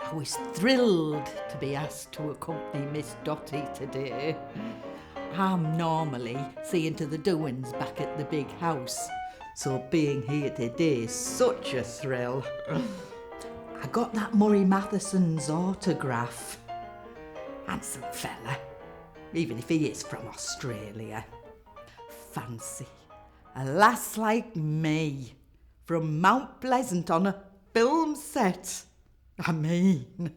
I was thrilled to be asked to accompany Miss Dotty today. I'm normally seeing to the doings back at the big house, so being here today is such a thrill. I got that Murray Matheson's autograph. Handsome fella, even if he is from Australia. Fancy a lass like me from Mount Pleasant on a film set. I mean,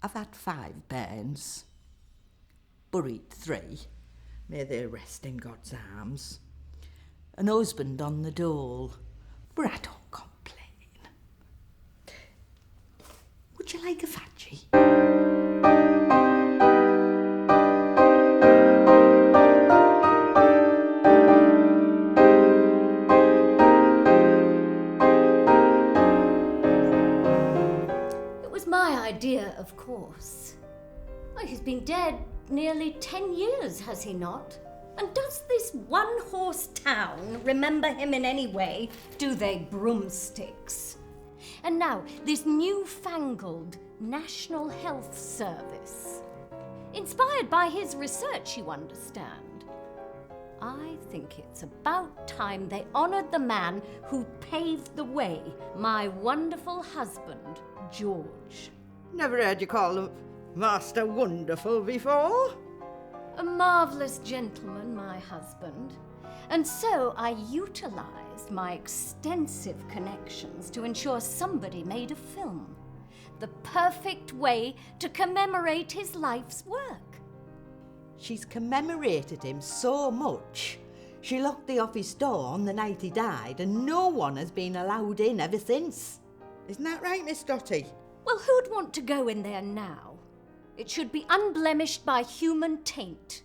I've had 5 parents, buried 3, may they rest in God's arms, an husband on the dole, but I don't complain. Would you like a fadgie? Idea, of course. Well, he's been dead nearly 10 years, has he not? And does this one-horse town remember him in any way? Do they broomsticks? And now, this newfangled National Health Service. Inspired by his research, you understand. I think it's about time they honoured the man who paved the way, my wonderful husband, George. Never heard you call him Master Wonderful before. A marvellous gentleman, my husband. And so I utilised my extensive connections to ensure somebody made a film. The perfect way to commemorate his life's work. She's commemorated him so much. She locked the office door on the night he died and no one has been allowed in ever since. Isn't that right, Miss Dotty? Well, who'd want to go in there now? It should be unblemished by human taint.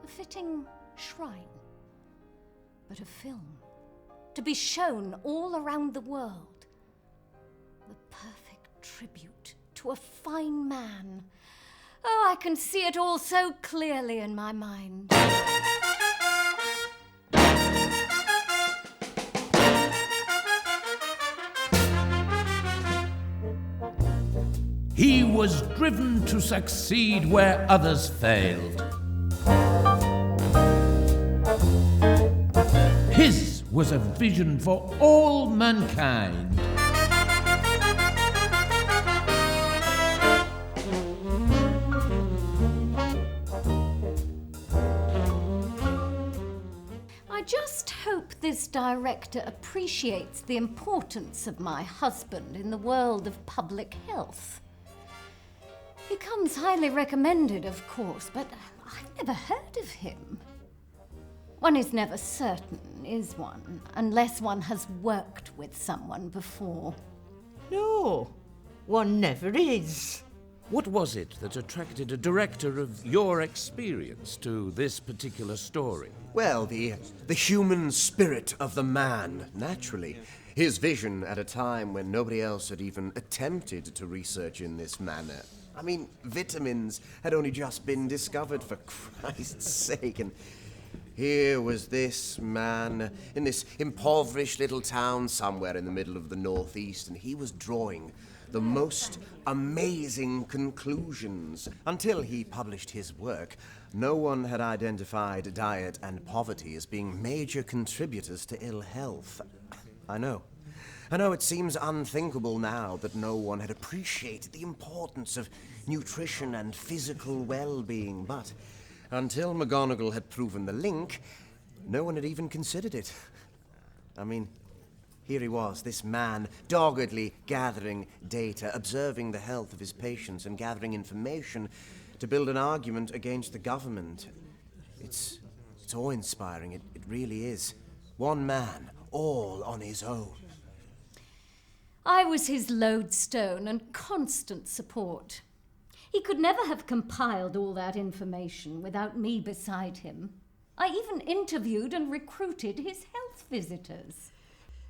A fitting shrine. But a film, to be shown all around the world. The perfect tribute to a fine man. Oh, I can see it all so clearly in my mind. He was driven to succeed where others failed. His was a vision for all mankind. I just hope this director appreciates the importance of my husband in the world of public health. He comes highly recommended, of course, but I've never heard of him. One is never certain, is one, unless one has worked with someone before. No, one never is. What was it that attracted a director of your experience to this particular story? Well, the human spirit of the man, naturally. His vision at a time when nobody else had even attempted to research in this manner. I mean, vitamins had only just been discovered, for Christ's sake, and here was this man in this impoverished little town somewhere in the middle of the northeast, and he was drawing the most amazing conclusions. Until he published his work, no one had identified diet and poverty as being major contributors to ill health. I know it seems unthinkable now that no one had appreciated the importance of nutrition and physical well-being, but until McGonagall had proven the link, no one had even considered it. I mean, here he was, this man, doggedly gathering data, observing the health of his patients and gathering information to build an argument against the government. It's awe-inspiring, it really is. One man, all on his own. I was his lodestone and constant support. He could never have compiled all that information without me beside him. I even interviewed and recruited his health visitors.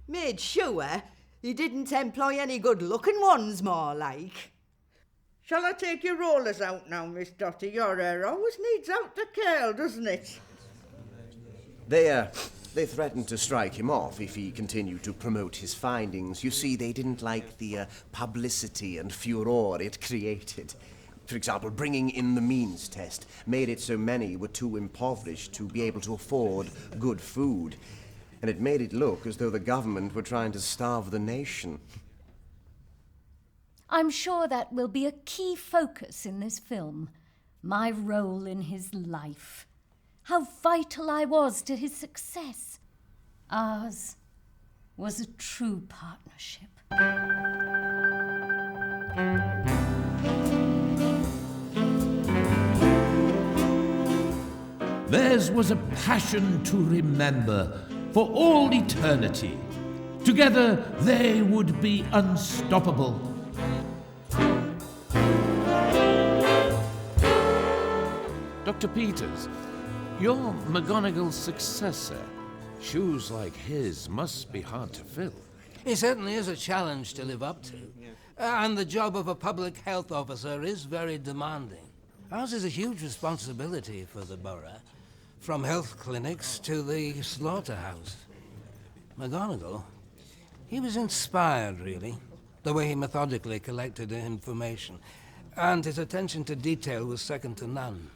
Made sure he didn't employ any good-looking ones, more like. Shall I take your rollers out now, Miss Dotty? Your hair always needs out the curl, doesn't it? They They threatened to strike him off if he continued to promote his findings. You see, they didn't like the publicity and furor it created. For example, bringing in the means test made it so many were too impoverished to be able to afford good food. And it made it look as though the government were trying to starve the nation. I'm sure that will be a key focus in this film. My role in his life. How vital I was to his success. Ours was a true partnership. Theirs was a passion to remember for all eternity. Together they would be unstoppable. Dr. Peters, you're McGonagall's successor. Shoes like his must be hard to fill. It certainly is a challenge to live up to. And the job of a public health officer is very demanding. Ours is a huge responsibility for the borough, from health clinics to the slaughterhouse. McGonagall, he was inspired, really, the way he methodically collected information, and his attention to detail was second to none.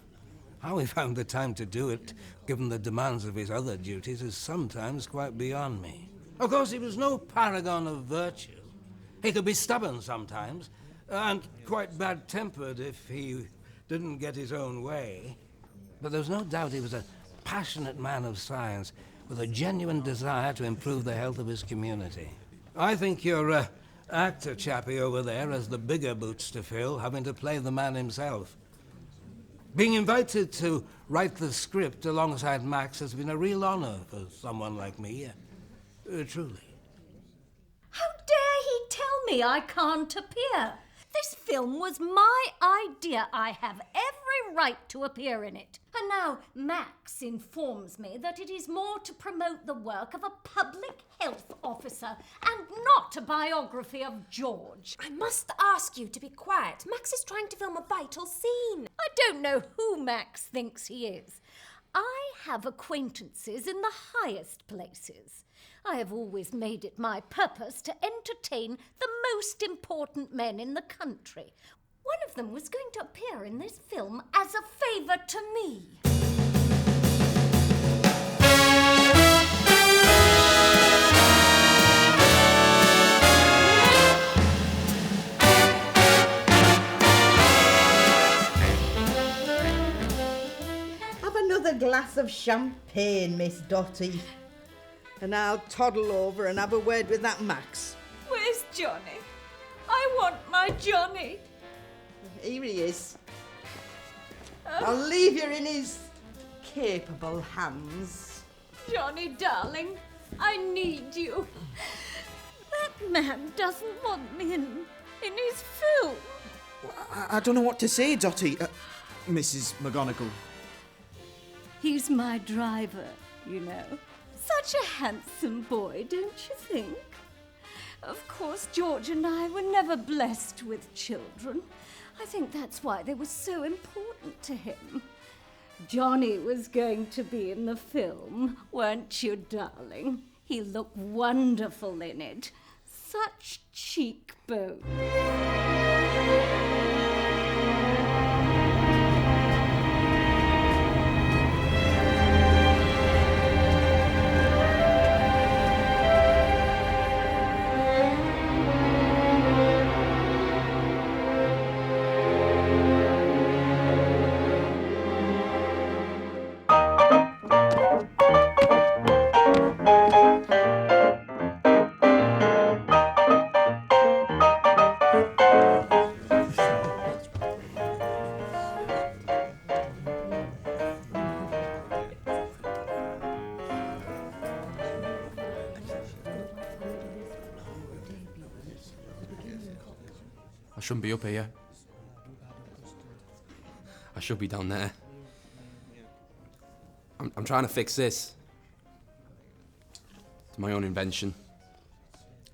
How he found the time to do it, given the demands of his other duties, is sometimes quite beyond me. Of course, he was no paragon of virtue. He could be stubborn sometimes, and quite bad-tempered if he didn't get his own way. But there's no doubt he was a passionate man of science with a genuine desire to improve the health of his community. I think your actor chappie over there has the bigger boots to fill, having to play the man himself. Being invited to write the script alongside Max has been a real honor for someone like me, truly. How dare he tell me I can't appear? This film was my idea. I have every right to appear in it. And now Max informs me that it is more to promote the work of a public health officer and not a biography of George. I must ask you to be quiet. Max is trying to film a vital scene. I don't know who Max thinks he is. I have acquaintances in the highest places. I have always made it my purpose to entertain the most important men in the country. One of them was going to appear in this film as a favour to me. Have another glass of champagne, Miss Dotty. And I'll toddle over and have a word with that Max. Where's Johnny? I want my Johnny. Here he is. I'll leave you in his capable hands. Johnny, darling, I need you. That man doesn't want me in his film. I don't know what to say, Dotty. Mrs. McGonagall. He's my driver, you know. Such a handsome boy, don't you think? Of course, George and I were never blessed with children. I think that's why they were so important to him. Johnny was going to be in the film, weren't you, darling? He looked wonderful in it. Such cheekbones. I shouldn't be up here. I should be down there. I'm trying to fix this. It's my own invention.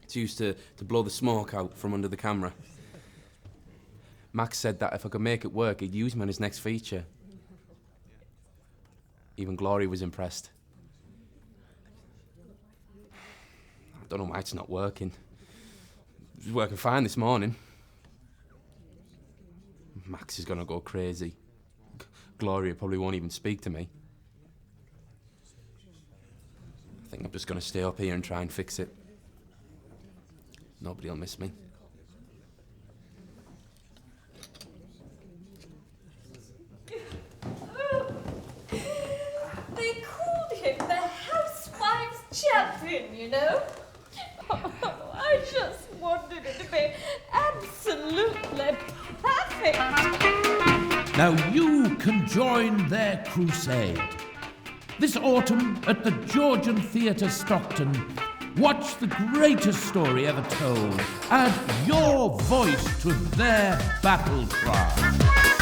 It's used to blow the smoke out from under the camera. Max said that if I could make it work, he'd use me on his next feature. Even Glory was impressed. don't know why it's not working. It was working fine this morning. Max is gonna go crazy. Gloria probably won't even speak to me. I think I'm just gonna stay up here and try and fix it. Nobody'll miss me. They called him the Housewives Champion, you know? Oh, I just wanted it to be absolutely perfect. Now you can join their crusade. This autumn at the Georgian Theatre, Stockton, watch the greatest story ever told. Add your voice to their battle cry.